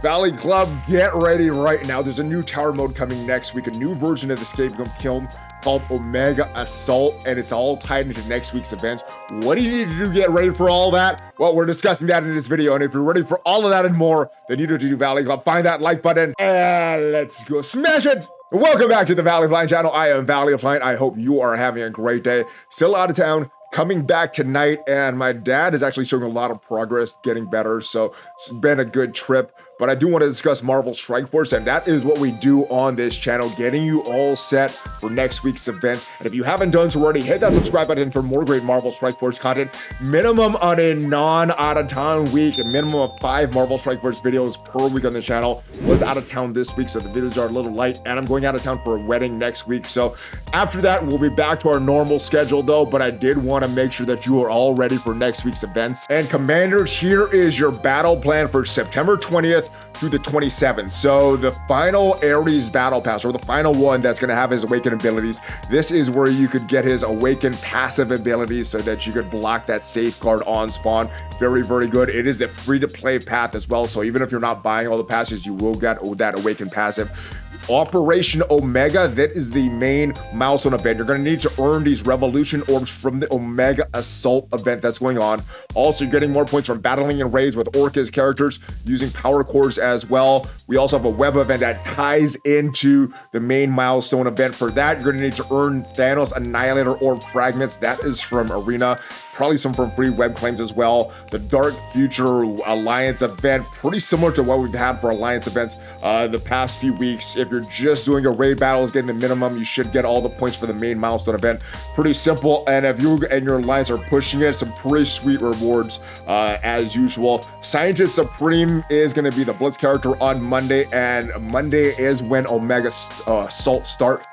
Valley Club, get ready right now. There's a new tower mode coming next week, a new version of Escape from KYLN called Omega Assault, and it's all tied into next week's events. What do you need to do to get ready for all that? Well, we're discussing that in this video, and if you're ready for all of that and more, then you need to do Valley Club. Find that like button, and let's go smash it! Welcome back to the ValleyFlyin channel. I am ValleyFlyin. I hope you are having a great day. Still out of town, coming back tonight, and my dad is actually showing a lot of progress, getting better, so it's been a good trip. But I do want to discuss Marvel Strike Force, and that is what we do on this channel, getting you all set for next week's events. And if you haven't done so already, hit that subscribe button for more great Marvel Strike Force content. Minimum on a non-out-of-town week, a minimum of 5 Marvel Strike Force videos per week on the channel. Was out of town this week, so the videos are a little light, and I'm going out of town for a wedding next week. So after that, we'll be back to our normal schedule though, but I did want to make sure that you are all ready for next week's events. And commanders, here is your battle plan for September 20th through the 27th. So the final Ares battle pass, or the final one that's going to have his awakened abilities, this is where you could get his awakened passive abilities so that you could block that safeguard on spawn. Very, very good. It is the free-to-play path as well, so even if you're not buying all the passes, you will get that awakened passive. Operation Omega, that is the main milestone event. You're going to need to earn these revolution orbs from the Omega Assault event that's going on. Also, you're getting more points from battling in raids with Orca's characters, using power cores as well. We also have a web event that ties into the main milestone event. For that, you're going to need to earn Thanos Annihilator Orb fragments. That is from Arena. Probably some from free web claims as well. The Dark Future Alliance event, pretty similar to what we've had for Alliance events the past few weeks. If you're just doing a raid battle, is getting the minimum, you should get all the points for the main milestone event. Pretty simple, and if you and your alliance are pushing it, some pretty sweet rewards as usual. Scientist Supreme is going to be the Blitz character on Monday, and Monday is when Omega Assault start.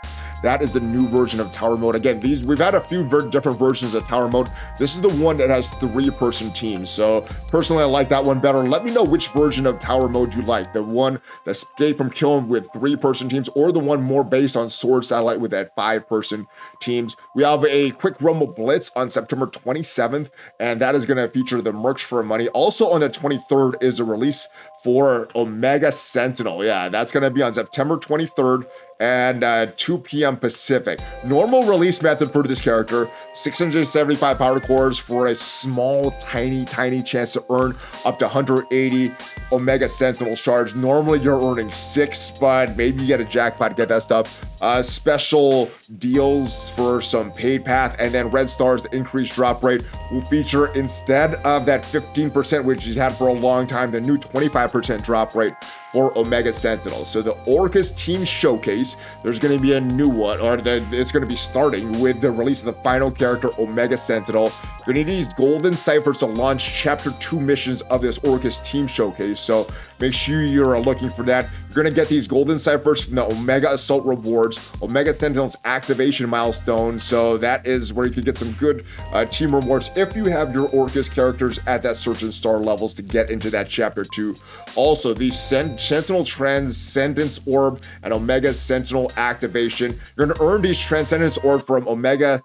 That is the new version of Tower Mode. Again, we've had a few different versions of Tower Mode. This is the one that has 3-person teams. So personally, I like that one better. Let me know which version of Tower Mode you like. The one that Escape from KYLN with 3-person teams, or the one more based on Sword Satellite with that 5-person teams. We have a Quick Rumble Blitz on September 27th, and that is going to feature the merch for money. Also on the 23rd is a release for Omega Sentinel. Yeah, that's going to be on September 23rd. And 2 p.m. Pacific. Normal release method for this character, 675 power cores for a small, tiny chance to earn up to 180 Omega Sentinel shards. Normally you're earning 6, but maybe you get a jackpot to get that stuff. Special deals for some paid path, and then red stars, the increased drop rate, will feature, instead of that 15%, which he's had for a long time, the new 25% drop rate for Omega Sentinel. So the Orcus Team Showcase, there's going to be a new one, or it's going to be starting with the release of the final character, Omega Sentinel. You're going to need these golden ciphers to launch Chapter 2 missions of this Orcus Team Showcase, so make sure you're looking for that. You're going to get these golden ciphers from the Omega Assault rewards, Omega Sentinel's activation milestone, so that is where you can get some good team rewards if you have your Orcus characters at that certain star levels to get into that Chapter 2. Also, these Sentinel Transcendence Orb and Omega Sentinel activation. You're going to earn these Transcendence Orb from Omega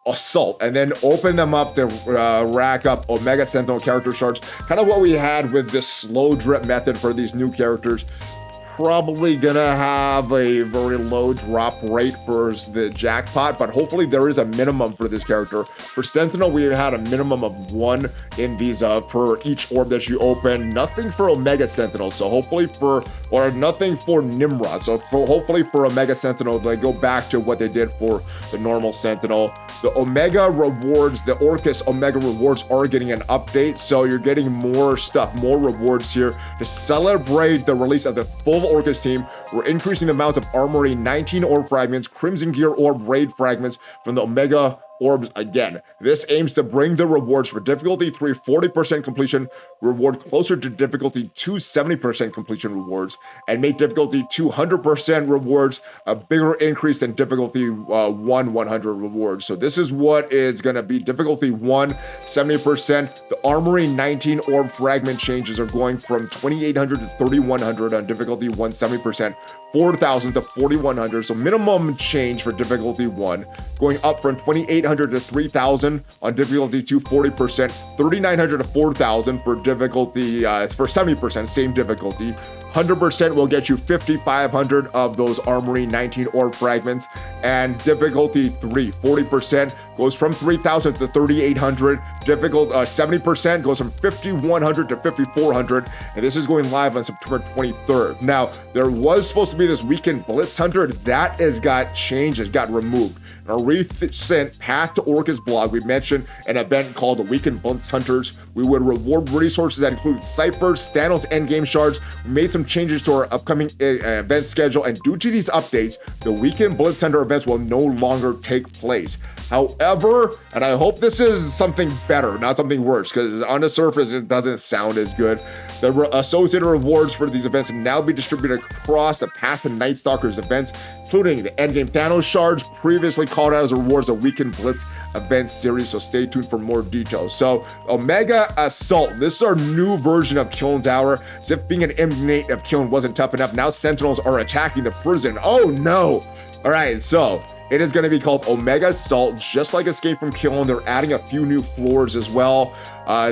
Assault and then open them up to rack up Omega Sentinel character shards. Kind of what we had with this slow drip method for these new characters. Probably gonna have a very low drop rate for the jackpot, but hopefully there is a minimum for this character. For Sentinel, we had a minimum of 1 in these per each orb that you open. Nothing for Omega Sentinel, so hopefully or nothing for Nimrod. So hopefully for Omega Sentinel, they go back to what they did for the normal Sentinel. The Omega rewards, the Orcus Omega rewards are getting an update, so you're getting more stuff, more rewards here to celebrate the release of the full Orcus team. We're increasing the amount of Armory 19 orb fragments, Crimson Gear orb raid fragments from the Omega orbs again. This aims to bring the rewards for difficulty 3 40% completion reward closer to difficulty 2 70% completion rewards, and make difficulty 2 100% rewards a bigger increase than difficulty 1 100 rewards. So this is what it's going to be. Difficulty 1 70%. The Armory 19 orb fragment changes are going from 2800 to 3100 on difficulty 1 70%, 4000 to 4100. So minimum change for difficulty 1 going up from 2800 3,800 to 3,000 on difficulty 2, 40%, 3,900 to 4,000 for difficulty, for 70%, same difficulty. 100% will get you 5,500 of those armory 19 orb fragments, and difficulty 3, 40% goes from 3,000 to 3,800. Difficult 70% goes from 5,100 to 5,400, and this is going live on September 23rd. Now, there was supposed to be this weekend Blitz Hunter that has got changed, has got removed. In our recent Path to Orcus blog, we mentioned an event called the Weekend Blitz Hunters. We would reward resources that include ciphers, Thanos endgame shards. We made some changes to our upcoming event schedule, and due to these updates, the Weekend Blitz Hunter events will no longer take place. However, and I hope this is something better, not something worse, because on the surface, it doesn't sound as good. The associated rewards for these events will now be distributed across the Path to Night Stalkers events, including the endgame Thanos shards, previously called out as rewards of Weekend Blitz event series, so stay tuned for more details. So, Omega Assault, this is our new version of KYLN Tower. As if being an inmate of KYLN wasn't tough enough, now Sentinels are attacking the prison. Oh no! Alright, so it is going to be called Omega Assault, just like Escape from KYLN. They're adding a few new floors as well.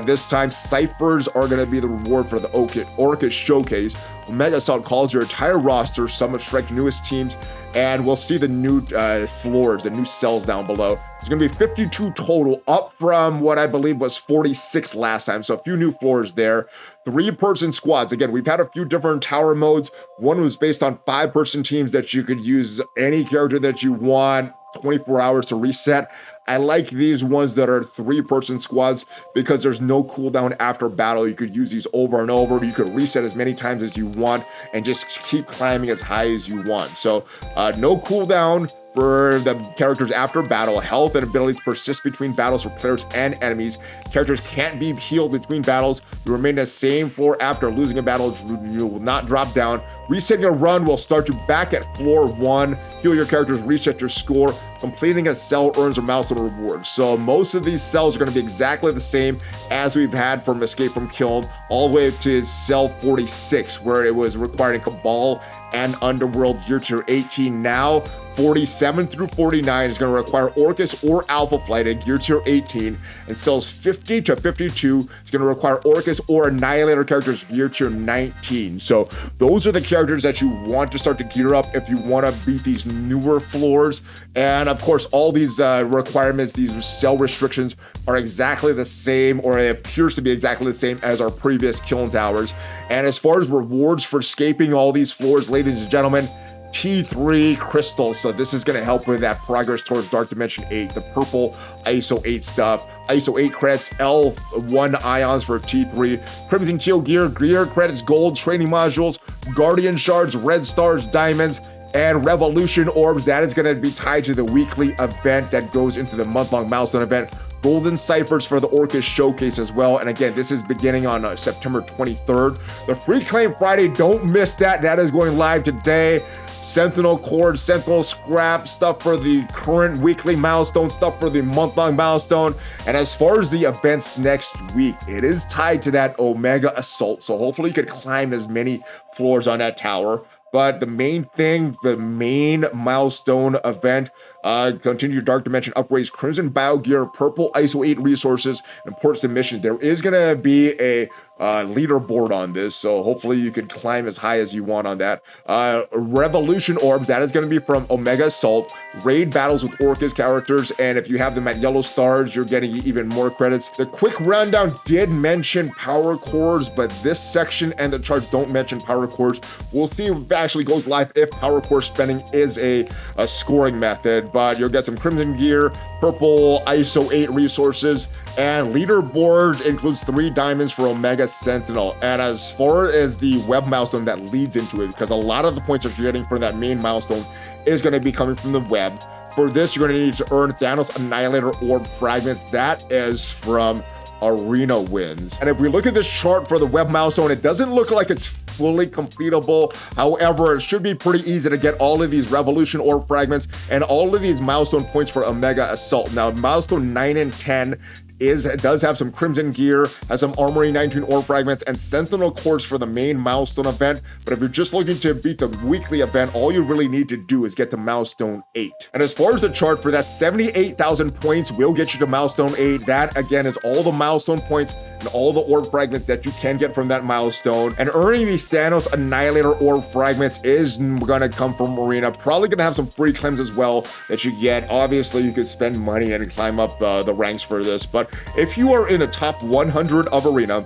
This time, ciphers are going to be the reward for the Orcus Showcase. Omega Assault calls your entire roster, some of Shrek's newest teams, and we'll see the new floors, the new cells down below. There's going to be 52 total, up from what I believe was 46 last time, so a few new floors there. 3-person squads. Again, we've had a few different tower modes. One was based on 5-person teams that you could use any character that you want, 24 hours to reset. I like these ones that are 3-person squads because there's no cooldown after battle. You could use these over and over. You could reset as many times as you want and just keep climbing as high as you want. So no cooldown for the characters after battle. Health and abilities persist between battles for players and enemies. Characters can't be healed between battles. You remain the same floor after losing a battle. You will not drop down. Resetting a run will start you back at floor 1. Heal your characters, reset your score. Completing a cell earns a milestone reward. So most of these cells are going to be exactly the same as we've had from Escape from KYLN, all the way to cell 46, where it was requiring Cabal and Underworld Gear Tier 18. Now 47 through 49 is going to require Orcus or Alpha Flight at Gear Tier 18, and cells 50 to 52 is going to require Orcus or Annihilator characters Gear Tier 19. So those are the characters that you want to start to gear up if you want to beat these newer floors. And of course, all these requirements, these cell restrictions are exactly the same, or it appears to be exactly the same as our previous KYLN towers. And as far as rewards for escaping all these floors, ladies and gentlemen, T3 crystals. So this is going to help with that progress towards Dark Dimension 8, the purple ISO 8 stuff. ISO 8 credits, L1 ions for T3, Crimson Teal gear credits, gold training modules, Guardian shards, red stars, diamonds, and Revolution orbs. That is going to be tied to the weekly event that goes into the month-long milestone event. Golden ciphers for the Orcus Showcase as well. And again, this is beginning on September 23rd. The Free Claim Friday, don't miss that. That is going live today. Sentinel Cord, Sentinel Scrap, stuff for the current weekly milestone, stuff for the month-long milestone. And as far as the events next week, it is tied to that Omega Assault. So hopefully you could climb as many floors on that tower. But the main thing, the main milestone event, continue your Dark Dimension upgrades, Crimson Biogear, Purple ISO 8 resources, and port submission. There is going to be a leaderboard on this, so hopefully you can climb as high as you want on that. Revolution orbs, that is going to be from Omega Assault. Raid battles with Orcus characters, and if you have them at yellow stars, you're getting even more credits. The quick rundown did mention power cores, but this section and the charts don't mention power cores. We'll see if it actually goes live if power core spending is a scoring method, but you'll get some Crimson gear, Purple ISO 8 resources, and leaderboard includes 3 diamonds for Omega Sentinel. And as far as the web milestone that leads into it, because a lot of the points that you're getting from that main milestone is going to be coming from the web. For this, you're going to need to earn Thanos Annihilator Orb fragments. That is from Arena wins. And if we look at this chart for the web milestone, it doesn't look like it's fully completable. However, it should be pretty easy to get all of these Revolution Orb fragments and all of these milestone points for Omega Assault. Now, milestone 9 and 10 it does have some Crimson gear, has some Armory 19 ore fragments, and Sentinel cores for the main milestone event. But if you're just looking to beat the weekly event, all you really need to do is get to milestone 8. And as far as the chart for that, 78,000 points will get you to milestone 8. That again is all the milestone points and all the orb fragments that you can get from that milestone. And earning these Thanos Annihilator orb fragments is gonna come from Arena. Probably gonna have some free claims as well that you get. Obviously, you could spend money and climb up the ranks for this, but if you are in the top 100 of Arena,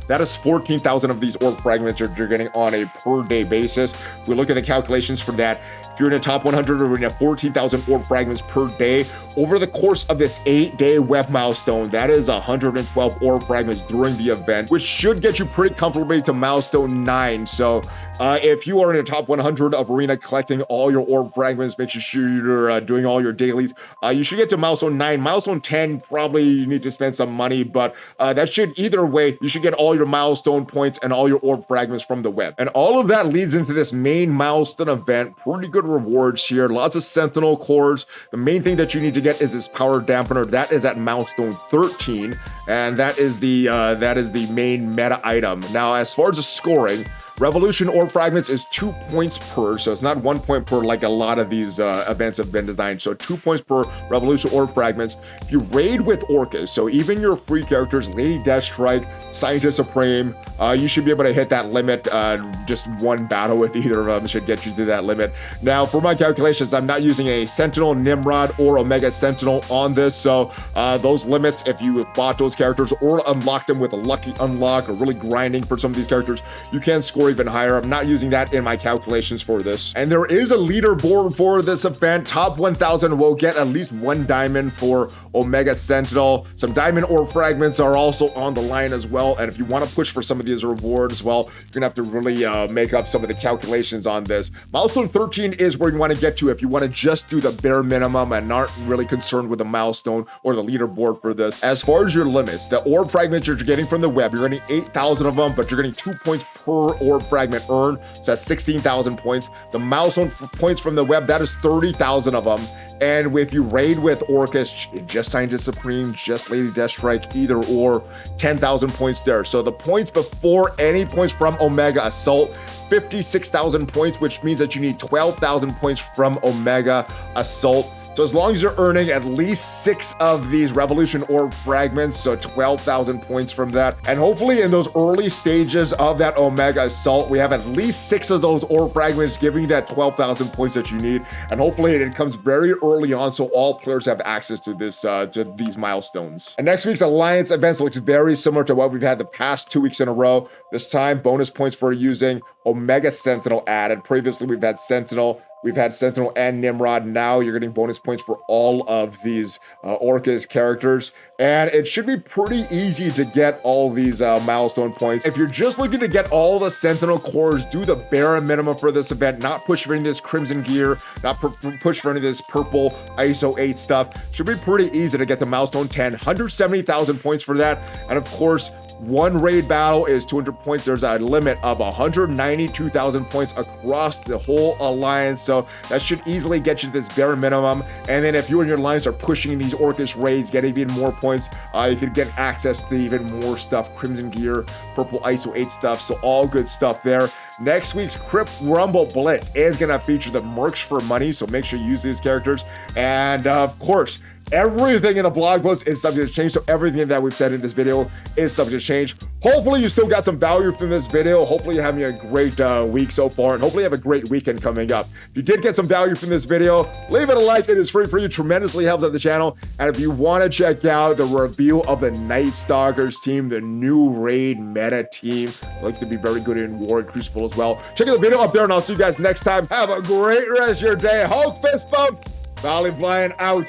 that is 14,000 of these orb fragments you're getting on a per day basis. If we look at the calculations for that, if you're in the top 100, we're gonna have 14,000 orb fragments per day. Over the course of this 8-day web milestone, that is 112 orb fragments during the event, which should get you pretty comfortably to milestone 9. So if you are in the top 100 of Arena collecting all your orb fragments, make sure you're doing all your dailies, you should get to milestone 9. Milestone 10, probably you need to spend some money, but that should, either way, you should get all your milestone points and all your orb fragments from the web. And all of that leads into this main milestone event. Pretty good rewards here, lots of Sentinel cores. The main thing that you need to get is this power dampener. That is at milestone 13, and that is the main meta item. Now, as far as the scoring, Revolution orb fragments is 2 points per, so it's not 1 point per like a lot of these events have been designed. So 2 points per Revolution orb fragments. If you raid with Orcus, so even your free characters, Lady Deathstrike, Scientist Supreme, you should be able to hit that limit. Just one battle with either of them should get you to that limit. Now, for my calculations, I'm not using a Sentinel, Nimrod, or Omega Sentinel on this, so those limits, if you bought those characters or unlocked them with a lucky unlock or really grinding for some of these characters, you can score even higher. I'm not using that in my calculations for this. And there is a leaderboard for this event. Top 1,000 will get at least 1 diamond for Omega Sentinel. Some diamond orb fragments are also on the line as well. And if you want to push for some of these rewards, well, you're gonna have to really make up some of the calculations on this. Milestone 13 is where you want to get to if you want to just do the bare minimum and aren't really concerned with the milestone or the leaderboard for this. As far as your limits, the orb fragments you're getting from the web, you're getting 8,000 of them, but you're getting 2 points per orb fragment earned, so that's 16,000 points. The milestone points from the web, that is 30,000 of them. And if you raid with Orcus, just Scientist Supreme, just Lady Deathstrike, either or, 10,000 points there. So the points before any points from Omega Assault, 56,000 points, which means that you need 12,000 points from Omega Assault. So as long as you're earning at least 6 of these Revolution orb fragments, so 12,000 points from that. And hopefully in those early stages of that Omega Assault, we have at least 6 of those orb fragments giving you that 12,000 points that you need. And hopefully it comes very early on so all players have access to this, to these milestones. And next week's Alliance events looks very similar to what we've had the past 2 weeks in a row. This time, bonus points for using Omega Sentinel added. Previously, we've had Sentinel. We've had Sentinel and Nimrod. Now you're getting bonus points for all of these Orcus characters. And it should be pretty easy to get all these milestone points. If you're just looking to get all the Sentinel cores, do the bare minimum for this event, not push for any of this Crimson gear, not push for any of this purple ISO 8 stuff. Should be pretty easy to get the milestone 10, 170,000 points for that. And of course, one raid battle is 200 points. There's a limit of 192,000 points across the whole alliance. So that should easily get you to this bare minimum. And then if you and your alliance are pushing these Orcus raids, get even more points, you can get access to even more stuff, Crimson gear, purple ISO 8 stuff. So all good stuff there. Next week's Crypt Rumble Blitz is going to feature the merch for money. So make sure you use these characters. And of course, everything in the blog post is subject to change, so everything that we've said in this video is subject to change. Hopefully you still got some value from this video. Hopefully you're having a great week so far, and hopefully you have a great weekend coming up. If you did get some value from this video, leave it a like. It is free for you, tremendously helps out the channel. And if you want to check out the review of the Night Stalkers team, the new raid meta team, I like to be very good in War and Crucible as well, check out the video up there, and I'll see you guys next time. Have a great rest of your day. Hulk fist bump. ValleyFlyin out.